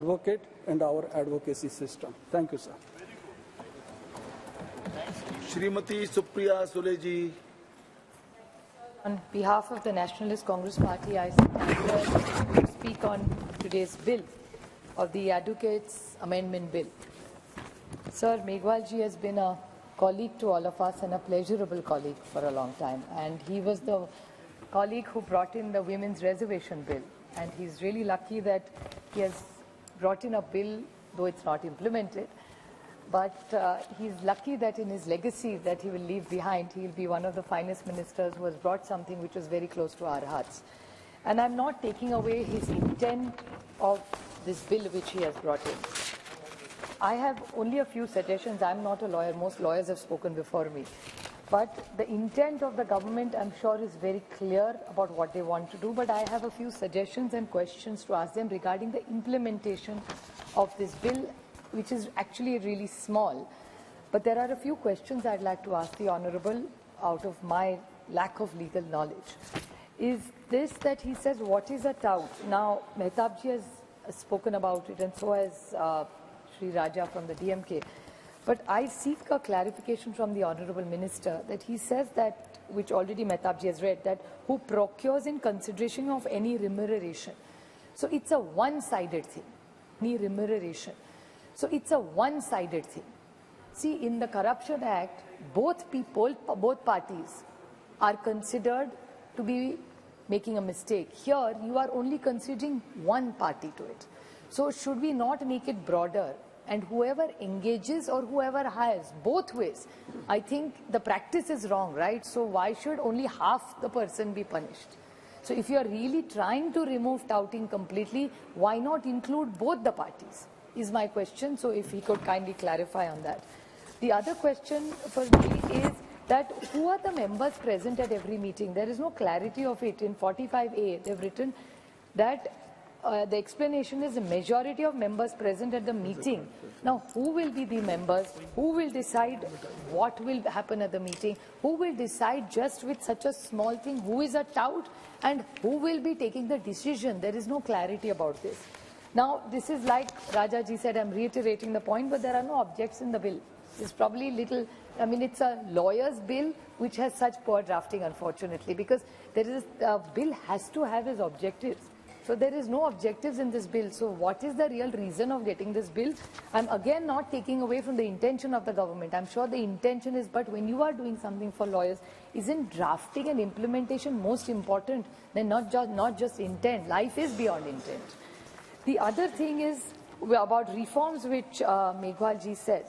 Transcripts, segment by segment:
advocate and our advocacy system. Thank you, sir. Shrimati Supriya Sule ji. On behalf of the Nationalist Congress Party, I stand here to speak on today's bill of the Advocates Amendment Bill. Sir, Meghwalji has been a colleague to all of us and a pleasurable colleague for a long time. And he was the colleague who brought in the Women's Reservation Bill. And he's really lucky that he has brought in a bill, though it's not implemented. But he's lucky that in his legacy that he will leave behind, he'll be one of the finest ministers who has brought something which is very close to our hearts. And I'm not taking away his intent of this bill which he has brought in. I have only a few suggestions. I'm not a lawyer. Most lawyers have spoken before me. But the intent of the government, I'm sure, is very clear about what they want to do. But I have a few suggestions and questions to ask them regarding the implementation of this bill, which is actually really small. But there are a few questions I'd like to ask the Honourable out of my lack of legal knowledge. Is this that he says, what is a tout? Now, Mehtabji has spoken about it, and so has Sri Raja from the DMK. But I seek a clarification from the Honourable Minister that he says that, which already Mehtabji has read, that who procures in consideration of any remuneration. So it's a one-sided thing, any remuneration. So it's a one-sided thing. See, in the Corruption Act, both parties are considered to be making a mistake. Here, you are only considering one party to it. So should we not make it broader? And whoever engages or whoever hires, both ways, I think the practice is wrong, right? So why should only half the person be punished? So if you are really trying to remove touting completely, why not include both the parties, is my question. So if he could kindly clarify on that. The other question for me is that who are the members present at every meeting? There is no clarity of it. In 45A, they've written that the explanation is the majority of members present at the meeting. Now, who will be the members? Who will decide what will happen at the meeting? Who will decide just with such a small thing who is a tout and who will be taking the decision? There is no clarity about this. Now, this is like Rajaji said, I'm reiterating the point, but there are no objects in the bill. It's probably little, I mean, it's a lawyer's bill which has such poor drafting, unfortunately, because there is, bill has to have its objectives. So there is no objectives in this bill. So what is the real reason of getting this bill? I'm again not taking away from the intention of the government. I'm sure the intention is, but when you are doing something for lawyers, isn't drafting and implementation most important than not just intent? Life is beyond intent. The other thing is about reforms which Meghwalji said.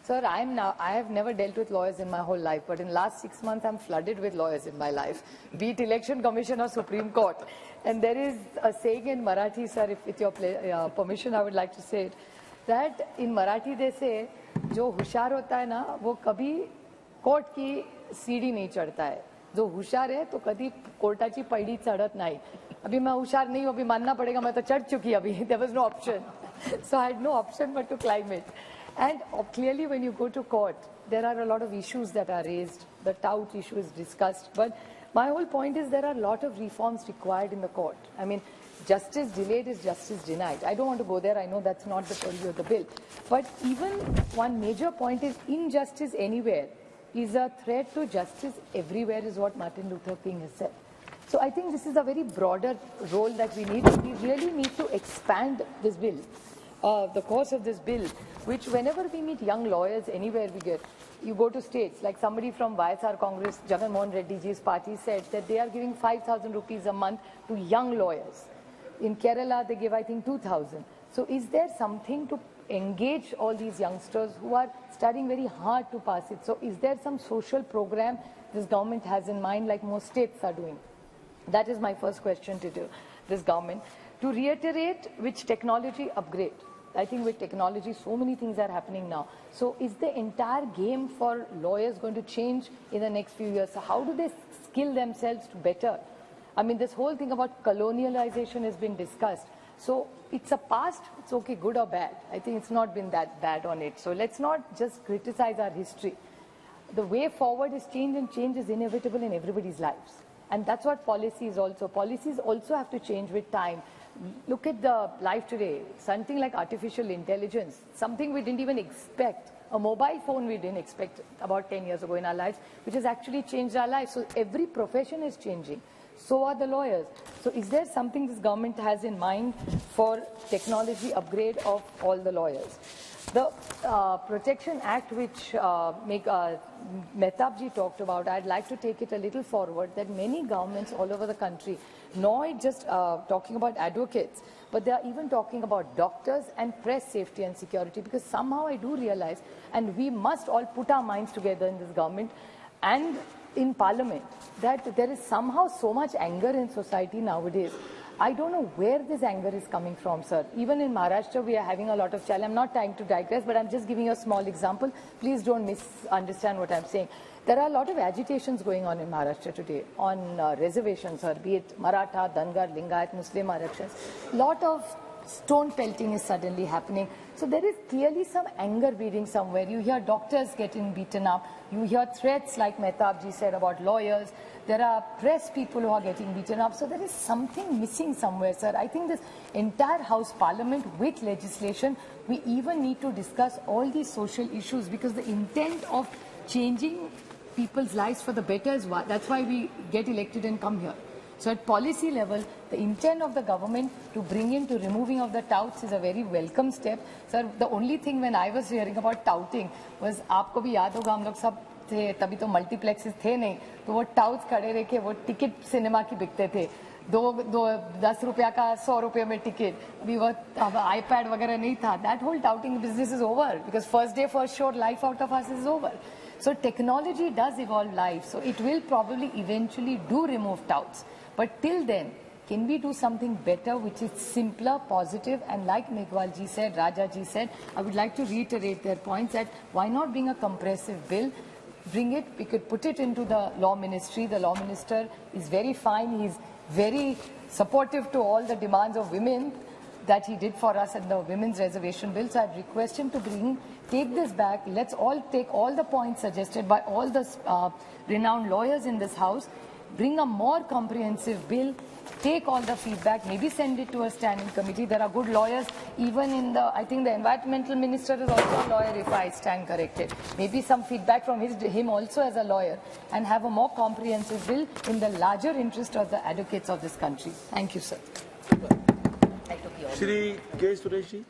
Sir, I have never dealt with lawyers in my whole life, but in the last 6 months, I'm flooded with lawyers in my life, be it Election Commission or Supreme Court. And there is a saying in Marathi, sir, if with your permission, I would like to say it, that in Marathi they say, जो होशियार होता है ना, वो कभी court की सीढ़ी नहीं चढ़ता है. जो होशियार है, तो कभी कोर्टाची पैड़ी चढ़त नहीं. अभी मैं होशियार नहीं हूँ, अभी मानना पड़ेगा, मैं तो चढ़ चुकी अभी. There was no option. So I had no option but to climb it. And clearly when you go to court, there are a lot of issues that are raised. The tout issue is discussed. But my whole point is there are a lot of reforms required in the court. I mean, justice delayed is justice denied. I don't want to go there. I know that's not the purview of the bill. But even one major point is injustice anywhere is a threat to justice everywhere, is what Martin Luther King has said. So I think this is a very broader role that we need. We really need to expand this bill. The course of this bill, which whenever we meet young lawyers anywhere we get, you go to states, like somebody from YSR Congress, Jagan Mohan Reddy ji's party said that they are giving 5,000 rupees a month to young lawyers. In Kerala, they give, I think, 2,000. So is there something to engage all these youngsters who are studying very hard to pass it? So is there some social program this government has in mind, like most states are doing? That is my first question to this government. To reiterate, which technology upgrade? I think with technology, so many things are happening now. So is the entire game for lawyers going to change in the next few years? So how do they skill themselves to better? I mean, this whole thing about colonialization has been discussed. So it's a past, it's okay, good or bad. I think it's not been that bad on it. So let's not just criticize our history. The way forward is change, and change is inevitable in everybody's lives. And that's what policy is also. Policies also have to change with time. Look at the life today, something like artificial intelligence, something we didn't even expect. A mobile phone we didn't expect about 10 years ago in our lives, which has actually changed our lives. So every profession is changing. So are the lawyers. So is there something this government has in mind for technology upgrade of all the lawyers? The Protection Act, which Mehtabji talked about, I'd like to take it a little forward, that many governments all over the country, not just talking about advocates, but they are even talking about doctors and press safety and security, because somehow I do realize, and we must all put our minds together in this government and in Parliament, that there is somehow so much anger in society nowadays. I don't know where this anger is coming from, sir. Even in Maharashtra, we are having a lot of challenge. I'm not trying to digress, but I'm just giving you a small example. Please don't misunderstand what I'm saying. There are a lot of agitations going on in Maharashtra today on reservations, sir, be it Maratha, Dangar, Lingayat, Muslim Arachans. A lot of stone pelting is suddenly happening. So there is clearly some anger breeding somewhere. You hear doctors getting beaten up. You hear threats like Mehtabji said about lawyers. There are press people who are getting beaten up. So there is something missing somewhere, sir. I think this entire House Parliament with legislation, we even need to discuss all these social issues, because the intent of changing people's lives for the better is what. That's why we get elected and come here. So at policy level, the intent of the government to bring in to removing of the touts is a very welcome step. Sir, the only thing when I was hearing about touting was, आपको भी याद होगा हम लोग सब थे, तभी तो मल्टीप्लेक्सेस थे नहीं, तो वो टाउट्स खड़े रह के वो टिकट सिनेमा की बिकते थे, 10 रुपया का 100 रुपये में टिकट, अभी वो आईपैड वगैरह नहीं था. That whole touting business is over, because first day, first show, life out of us is over. So technology does evolve life, so it will probably eventually do remove touts. But till then, can we do something better, which is simpler, positive, and like Meghwal ji said, Raja ji said, I would like to reiterate their points that why not bring a compressive bill, bring it, we could put it into the law ministry. The law minister is very fine, he's very supportive to all the demands of women that he did for us in the women's reservation bill. So I'd request him to take this back. Let's all take all the points suggested by all the renowned lawyers in this house, bring a more comprehensive bill, take all the feedback, maybe send it to a standing committee. There are good lawyers, even in the, I think the environmental minister is also a lawyer if I stand corrected. Maybe some feedback from him also as a lawyer, and have a more comprehensive bill in the larger interest of the advocates of this country. Thank you, sir. Shri K. Suresh ji.